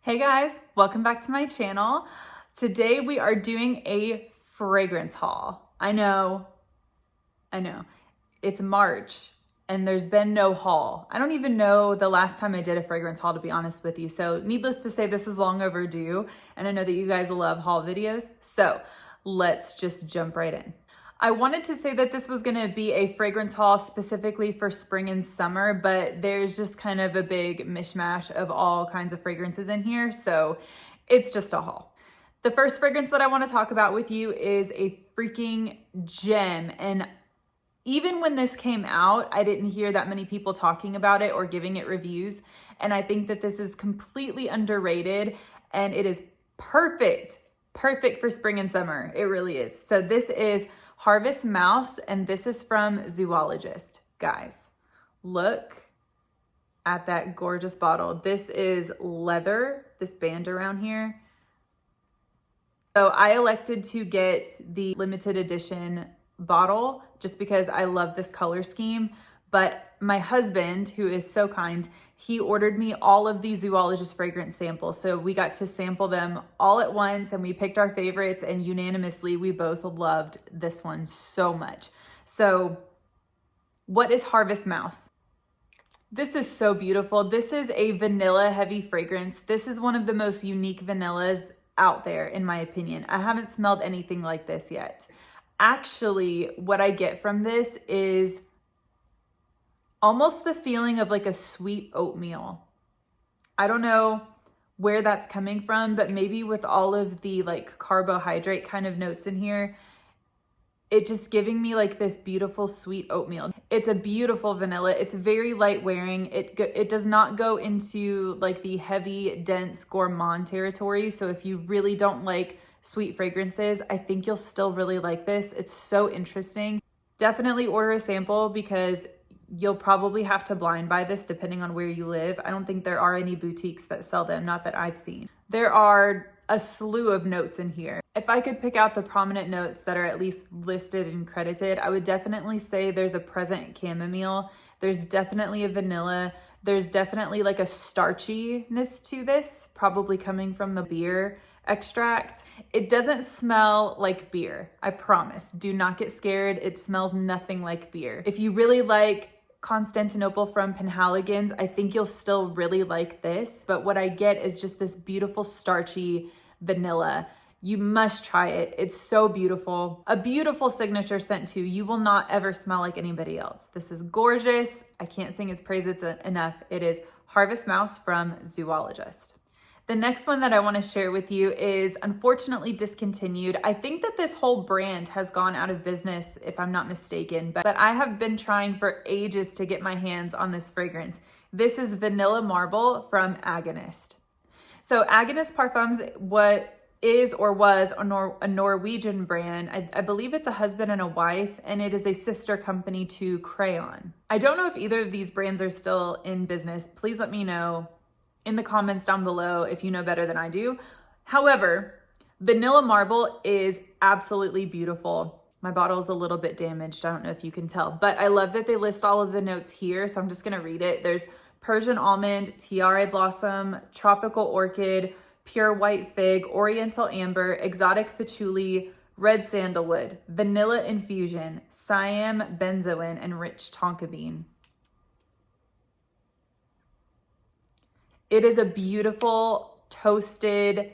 Hey guys, welcome back to my channel. Today we are doing a fragrance haul. I know, it's March and there's been no haul. I don't even know the last time I did a fragrance haul, to be honest with you. So needless to say, this is long overdue. And I know that you guys love haul videos. So let's just jump right in. I wanted to say that this was gonna be a fragrance haul specifically for spring and summer, but there's just kind of a big mishmash of all kinds of fragrances in here, so it's just a haul. The first fragrance that I wanna talk about with you is a freaking gem, and even when this came out, I didn't hear that many people talking about it or giving it reviews, and I think that this is completely underrated, and it is perfect for spring and summer. It really is. So this is Harvest Mouse, and this is from Zoologist. Guys, look at that gorgeous bottle. This is leather, this band around here. So I elected to get the limited edition bottle just because I love this color scheme. But my husband, who is so kind, he ordered me all of these Zoologist fragrance samples. So we got to sample them all at once and we picked our favorites, and unanimously we both loved this one so much. So what is Harvest Mouse? This is so beautiful. This is a vanilla heavy fragrance. This is one of the most unique vanillas out there, in my opinion. I haven't smelled anything like this yet. Actually, what I get from this is almost the feeling of like a sweet oatmeal. I don't know where that's coming from, but maybe with all of the like carbohydrate kind of notes in here, it just giving me like this beautiful sweet oatmeal. It's a beautiful vanilla. It's very light wearing. It does not go into like the heavy, dense gourmand territory. So if you really don't like sweet fragrances, I think you'll still really like this. It's so interesting. Definitely order a sample because you'll probably have to blind buy this depending on where you live. I don't think there are any boutiques that sell them, not that I've seen. There are a slew of notes in here. If I could pick out the prominent notes that are at least listed and credited, I would definitely say there's a present chamomile. There's definitely a vanilla. There's definitely like a starchiness to this, probably coming from the beer extract. It doesn't smell like beer, I promise. Do not get scared. It smells nothing like beer. If you really like Constantinople from Penhaligon's, I think you'll still really like this, but what I get is just this beautiful starchy vanilla. You must try it. It's so beautiful. A beautiful signature scent too. You will not ever smell like anybody else. This is gorgeous. I can't sing its praises enough. It is Harvest Mouse from Zoologist. The next one that I want to share with you is unfortunately discontinued. I think that this whole brand has gone out of business, if I'm not mistaken, but I have been trying for ages to get my hands on this fragrance. This is Vanilla Marble from Agonist. So Agonist Parfums, what is or was a Norwegian brand. I believe it's a husband and a wife, and it is a sister company to Crayon. I don't know if either of these brands are still in business. Please let me know in the comments down below if you know better than I do. However, Vanilla Marble is absolutely beautiful. My bottle is a little bit damaged. I don't know if you can tell, but I love that they list all of the notes here. So I'm just gonna read it. There's Persian almond, tiare blossom, tropical orchid, pure white fig, oriental amber, exotic patchouli, red sandalwood, vanilla infusion, Siam benzoin, and rich tonka bean. It is a beautiful, toasted,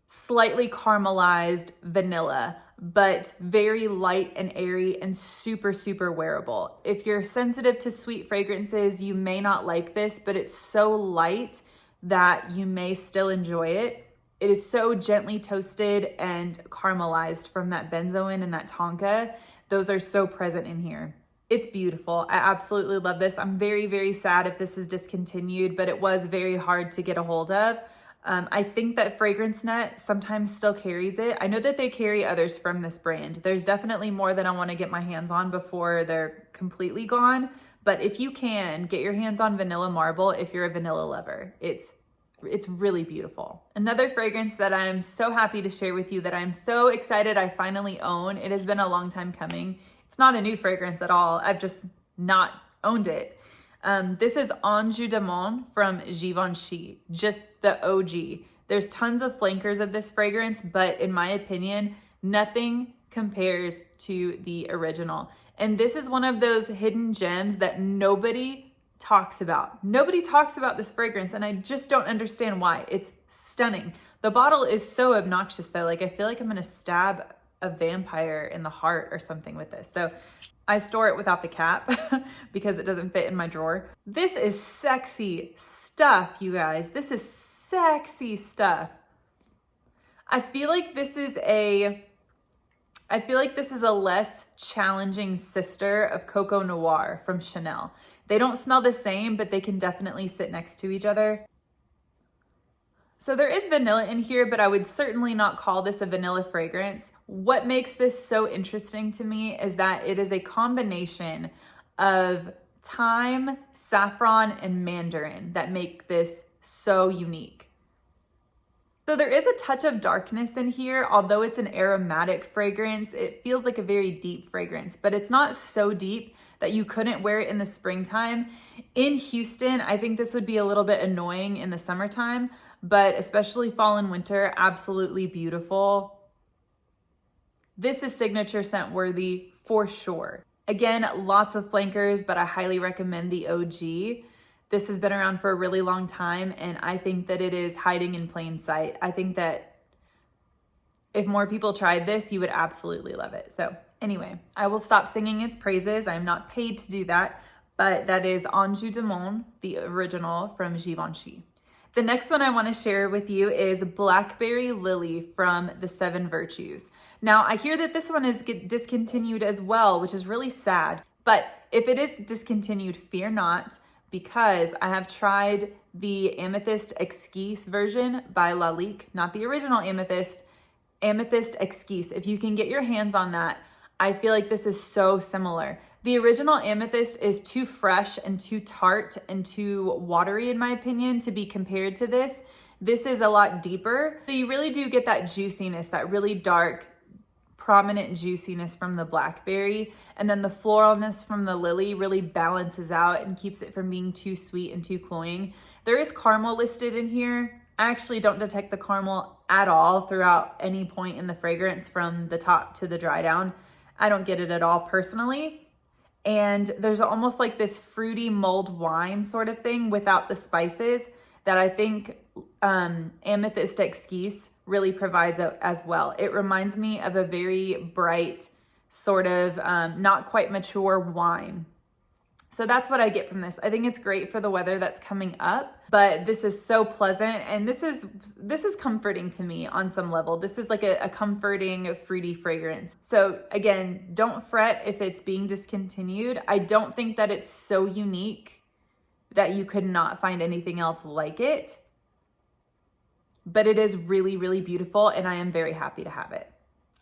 slightly caramelized vanilla, but very light and airy and super, super wearable. If you're sensitive to sweet fragrances, you may not like this, but it's so light that you may still enjoy it. It is so gently toasted and caramelized from that benzoin and that tonka. Those are so present in here. It's beautiful. I absolutely love this. I'm very, very sad if this is discontinued, but it was very hard to get a hold of. I think that Fragrance Net sometimes still carries it. I know that they carry others from this brand. There's definitely more that I want to get my hands on before they're completely gone. But if you can, get your hands on Vanilla Marble if you're a vanilla lover. It's really beautiful. Another fragrance that I'm so happy to share with you that I'm so excited I finally own. It has been a long time coming. It's not a new fragrance at all. I've just not owned it. This is Ange Ou Demon from Givenchy, just the OG. There's tons of flankers of this fragrance, but in my opinion, nothing compares to the original. And this is one of those hidden gems that nobody talks about. Nobody talks about this fragrance, and I just don't understand why. It's stunning. The bottle is so obnoxious though. Like, I feel like I'm gonna stab a vampire in the heart or something with this. So I store it without the cap because it doesn't fit in my drawer. This is sexy stuff, you guys. This is sexy stuff. I feel like this is a less challenging sister of Coco Noir from Chanel. They don't smell the same, but they can definitely sit next to each other. So there is vanilla in here, but I would certainly not call this a vanilla fragrance. What makes this so interesting to me is that it is a combination of thyme, saffron, and mandarin that make this so unique. So there is a touch of darkness in here. Although it's an aromatic fragrance, it feels like a very deep fragrance, but it's not so deep that you couldn't wear it in the springtime. In Houston, I think this would be a little bit annoying in the summertime, but especially fall and winter, absolutely beautiful. This is signature scent worthy for sure. Again, lots of flankers, but I highly recommend the OG. This has been around for a really long time, and I think that it is hiding in plain sight. I think that if more people tried this, you would absolutely love it. So anyway, I will stop singing its praises. I'm not paid to do that, but that is Ange Ou Demon, the original from Givenchy. The next one I want to share with you is Blackberry Lily from the Seven Virtues. Now, I hear that this one is discontinued as well, which is really sad. But if it is discontinued, fear not, because I have tried the Amethyst Exquise version by Lalique, not the original Amethyst, Amethyst Exquise. If you can get your hands on that, I feel like this is so similar. The original Amethyst is too fresh and too tart and too watery, in my opinion, to be compared to this. This is a lot deeper. So you really do get that juiciness, that really dark, prominent juiciness from the Blackberry. And then the floralness from the Lily really balances out and keeps it from being too sweet and too cloying. There is caramel listed in here. I actually don't detect the caramel at all throughout any point in the fragrance from the top to the dry down. I don't get it at all personally. And there's almost like this fruity mulled wine sort of thing without the spices that I think Amethyst Exquise really provides as well. It reminds me of a very bright sort of not quite mature wine. So that's what I get from this. I think it's great for the weather that's coming up, but this is so pleasant, and this is comforting to me on some level. This is like a comforting, fruity fragrance. So again, don't fret if it's being discontinued. I don't think that it's so unique that you could not find anything else like it, but it is really, really beautiful, and I am very happy to have it.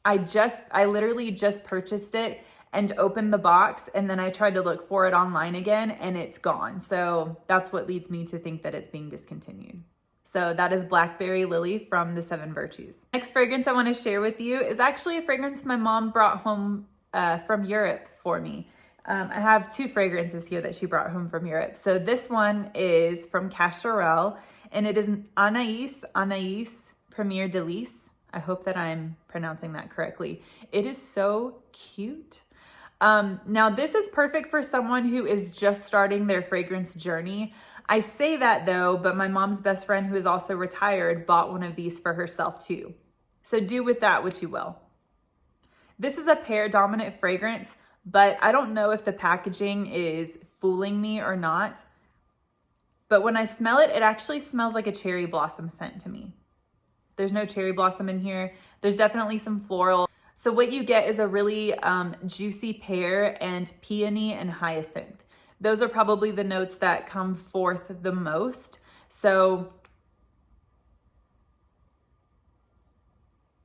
I literally just purchased it and opened the box, and then I tried to look for it online again, and it's gone. So that's what leads me to think that it's being discontinued. So that is Blackberry Lily from the Seven Virtues. Next fragrance I want to share with you is actually a fragrance my mom brought home from Europe for me. I have two fragrances here that she brought home from Europe. So this one is from Cacharel, and it is an Anais Premier Delice. I hope that I'm pronouncing that correctly. It is so cute. Now this is perfect for someone who is just starting their fragrance journey. I say that though, but my mom's best friend, who is also retired, bought one of these for herself too. So do with that what you will. This is a pear dominant fragrance, but I don't know if the packaging is fooling me or not. But when I smell it, it actually smells like a cherry blossom scent to me. There's no cherry blossom in here. There's definitely some floral. So what you get is a really juicy pear and peony and hyacinth. Those are probably the notes that come forth the most. So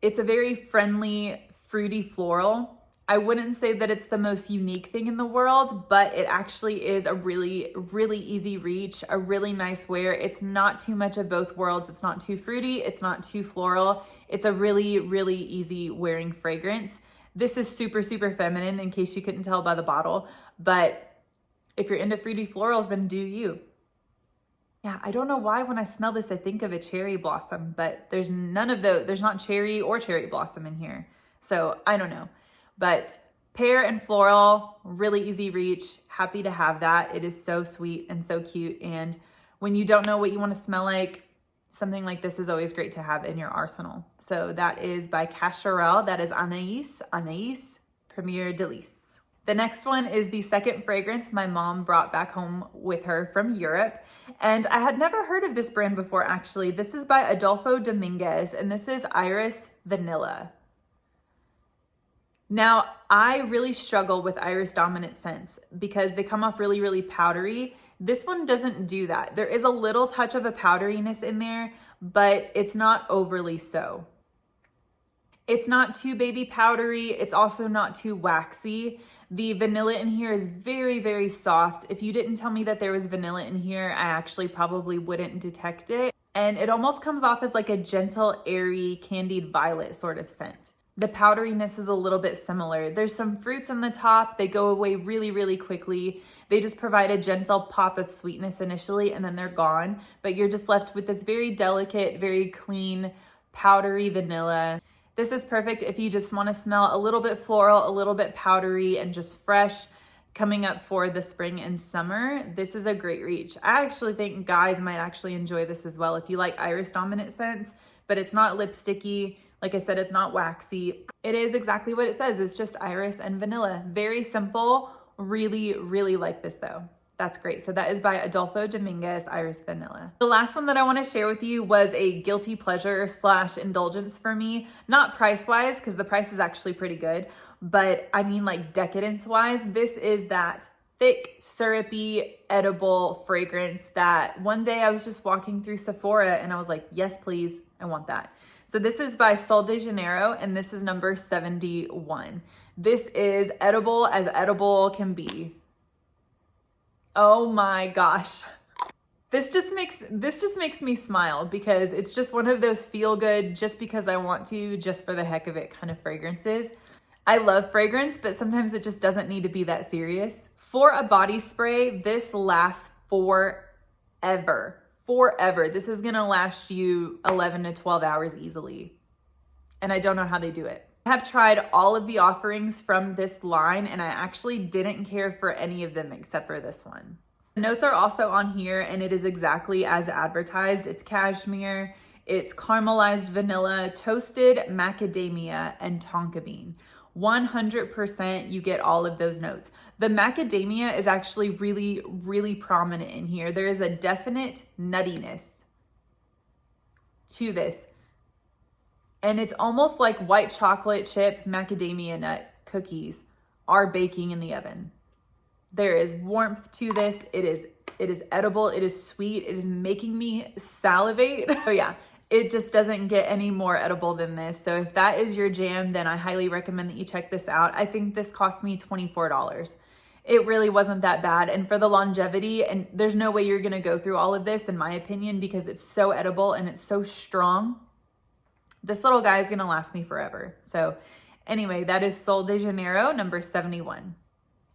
it's a very friendly, fruity floral. I wouldn't say that it's the most unique thing in the world, but it actually is a really, really easy reach, a really nice wear. It's not too much of both worlds. It's not too fruity. It's not too floral. It's a really, really easy wearing fragrance. This is super, super feminine in case you couldn't tell by the bottle, but if you're into fruity florals, then do you. Yeah, I don't know why when I smell this, I think of a cherry blossom, but there's none of those. There's not cherry or cherry blossom in here. So I don't know. But pear and floral, really easy reach. Happy to have that. It is so sweet and so cute. And when you don't know what you want to smell like, something like this is always great to have in your arsenal. So that is by Cacharel. That is Anais Premier Delice. The next one is the second fragrance my mom brought back home with her from Europe. And I had never heard of this brand before, actually. This is by Adolfo Dominguez, and this is Iris Vanilla. Now, I really struggle with Iris Dominant scents because they come off really, really powdery. This one doesn't do that. There is a little touch of a powderiness in there, but it's not overly so. It's not too baby powdery. It's also not too waxy. The vanilla in here is very, very soft. If you didn't tell me that there was vanilla in here, I actually probably wouldn't detect it. And it almost comes off as like a gentle, airy, candied violet sort of scent. The powderiness is a little bit similar. There's some fruits on the top. They go away really, really quickly. They just provide a gentle pop of sweetness initially, and then they're gone. But you're just left with this very delicate, very clean, powdery vanilla. This is perfect if you just want to smell a little bit floral, a little bit powdery, and just fresh coming up for the spring and summer. This is a great reach. I actually think guys might actually enjoy this as well if you like Iris Dominant scents, but it's not lipsticky. Like I said, it's not waxy. It is exactly what it says. It's just iris and vanilla. Very simple. Really, really like this though. That's great. So that is by Adolfo Dominguez, Iris Vanilla. The last one that I want to share with you was a guilty pleasure / indulgence for me. Not price-wise, because the price is actually pretty good, but I mean like decadence-wise. This is that thick, syrupy, edible fragrance that one day I was just walking through Sephora and I was like, yes, please, I want that. So this is by Sol de Janeiro, and this is number 71. This is edible as edible can be. Oh my gosh. This just makes me smile because it's just one of those feel good, just because I want to, just for the heck of it kind of fragrances. I love fragrance, but sometimes it just doesn't need to be that serious. For a body spray, this lasts forever. Forever. This is gonna last you 11 to 12 hours easily. And I don't know how they do it. I have tried all of the offerings from this line and I actually didn't care for any of them except for this one. The notes are also on here and it is exactly as advertised. It's cashmere, it's caramelized vanilla, toasted macadamia, and tonka bean. 100% you get all of those notes. The macadamia is actually really, really prominent in here. There is a definite nuttiness to this. And it's almost like white chocolate chip macadamia nut cookies are baking in the oven. There is warmth to this. It is edible. It is sweet. It is making me salivate. So yeah, it just doesn't get any more edible than this. So if that is your jam, then I highly recommend that you check this out. I think this cost me $24. It really wasn't that bad. And for the longevity, and there's no way you're gonna go through all of this in my opinion, because it's so edible and it's so strong. This little guy is gonna last me forever. So anyway, that is Sol de Janeiro, number 71.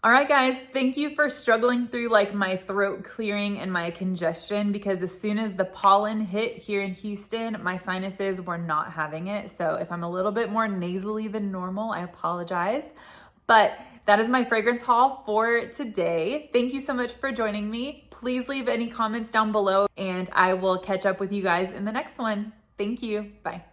All right, guys, thank you for struggling through like my throat clearing and my congestion, because as soon as the pollen hit here in Houston, my sinuses were not having it. So if I'm a little bit more nasally than normal, I apologize. But that is my fragrance haul for today. Thank you so much for joining me. Please leave any comments down below and I will catch up with you guys in the next one. Thank you. Bye.